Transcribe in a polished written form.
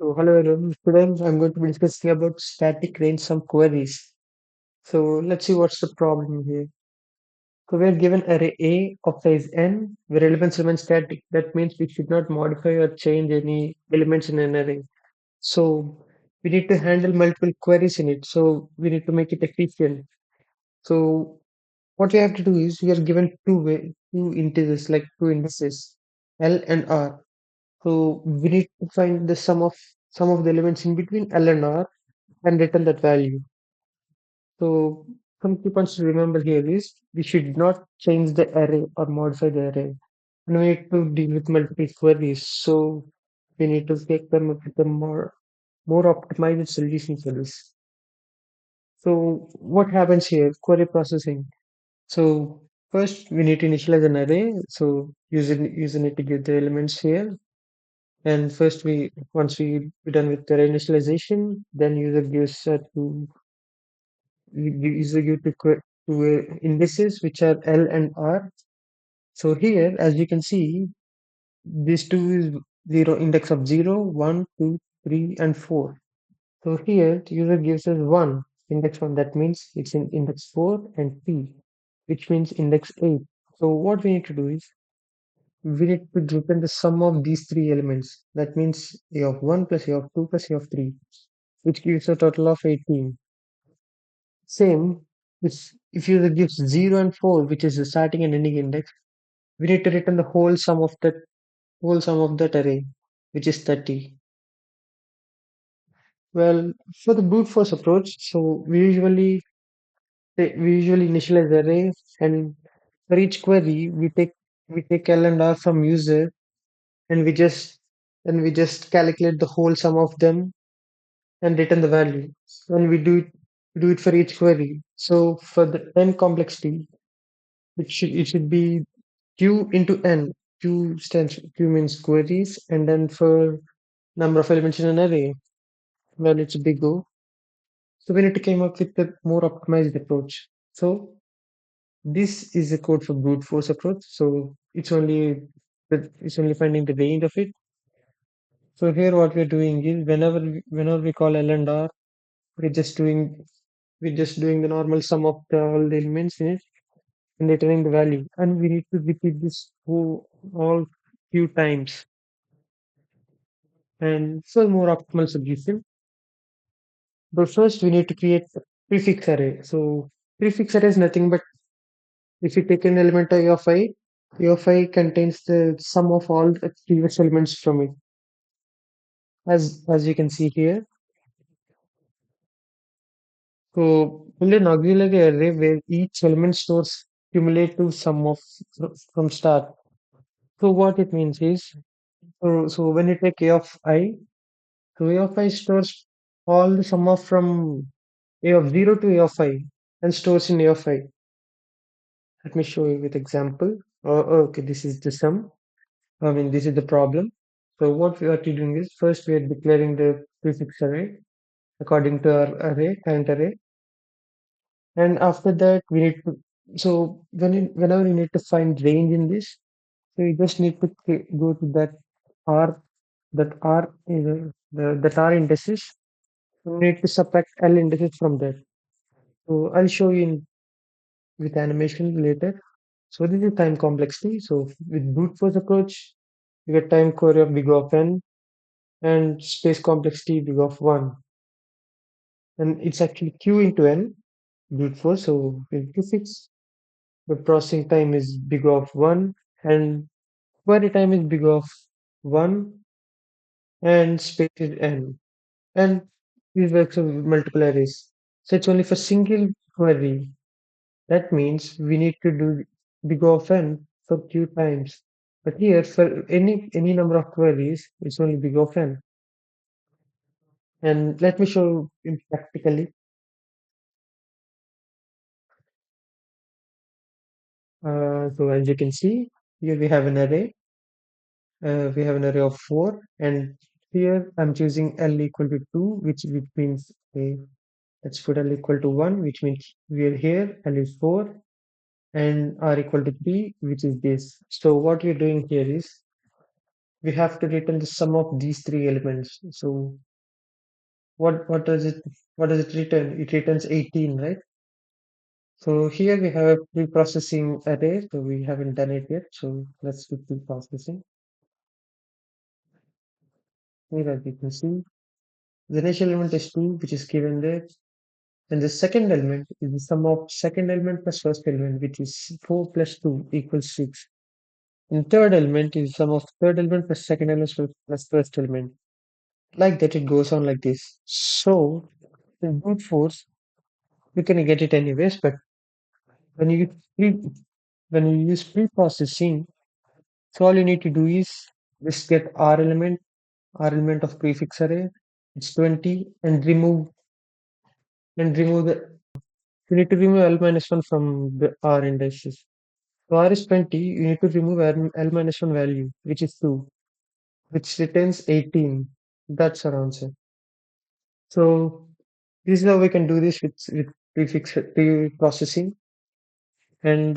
So hello everyone. Today I'm going to be discussing about static range sum queries. So let's see what's the problem here. So we're given array A of size n where elements remain static. That means we should not modify or change any elements in an array. So we need to handle multiple queries in it. So we need to make it efficient. So what we have to do is we are given two integers like two indices L and R. So we need to find the sum of the elements in between L and R and return that value. So some key points to remember here is we should not change the array or modify the array. And we need to deal with multiple queries. So we need to take them up with a more optimized solution for this. So what happens here? Query processing. So first we need to initialize an array. So user need to give the elements here. And first we once we done with the initialization, then user gives to user give to indices which are L and R. So here, as you can see, these two is zero index of 0, 1, 2, 3, and 4. So here the user gives us 1 index 1. That means it's in index 4 and P, which means index 8. So what we need to do is we need to return the sum of these three elements. That means A of 1 plus A of 2 plus A of 3, which gives a total of 18. Same, if user gives 0 and 4, which is the starting and ending index, we need to return the whole sum of that array, which is 30. Well, for the brute force approach, so we usually initialize the array, and for each query we take L and R from user, and we just calculate the whole sum of them and return the value. And we do it for each query. So for the n complexity, it should be q into n. Q means queries, and then for number of elements in an array, well, it's big O. So we need to come up with a more optimized approach. So this is a code for brute force approach. So it's only finding the range of it. So here what we're doing is whenever we call L and R, we're just doing we're just doing the normal sum of all the elements in it and returning the value. And we need to repeat this all few times. And for more optimal solution, but first we need to create a prefix array. So prefix array is nothing but if you take an element A of I contains the sum of all the previous elements from it. As you can see here. So build an auxiliary array where each element stores cumulative sum of from start. So what it means is so when you take A of I, so A of I stores all the sum of from A of 0 to A of I and stores in A of I. Let me show you with example. Okay, this is the sum. I mean, this is the problem. So what we are doing is first we are declaring the prefix array according to our array, current array, and after that we need to. So whenever you need to find range in this, so you just need to go to r that r indices. You need to subtract l indices from that. So I'll show you with animation later. So this is time complexity. So with brute force approach, you get time query of big of n and space complexity big of 1. And it's actually q into n brute force. So in prefix, the processing time is big of 1 and query time is big of 1 and space is n. And these works with multiple arrays. So it's only for single query. That means we need to do big of n for q times. But here, for any number of queries, it's only big of n. And let me show you practically. So as you can see, here we have an array. We have an array of 4, and here I'm choosing L equal to 2, which means let's put L equal to 1, which means we are here, L is 4, and R equal to 3, which is this. So what we're doing here is we have to return the sum of these three elements. So what does it return? It returns 18, right? So here we have a pre-processing array, so we haven't done it yet. So let's do pre-processing. Here as you can see, the initial element is 2, which is given there. And the second element is the sum of second element plus first element, which is 4 plus 2 equals 6. And third element is sum of third element plus second element plus first element. Like that, it goes on like this. So in brute force, we can get it anyways, but when you pre when you use pre-processing, so all you need to do is just get R element of prefix array, it's 20, and remove the you need to remove L minus one from the R indices. So R is 20, you need to remove L minus one value, which is 2, which returns 18. That's our answer. So this is how we can do this with pre-processing. And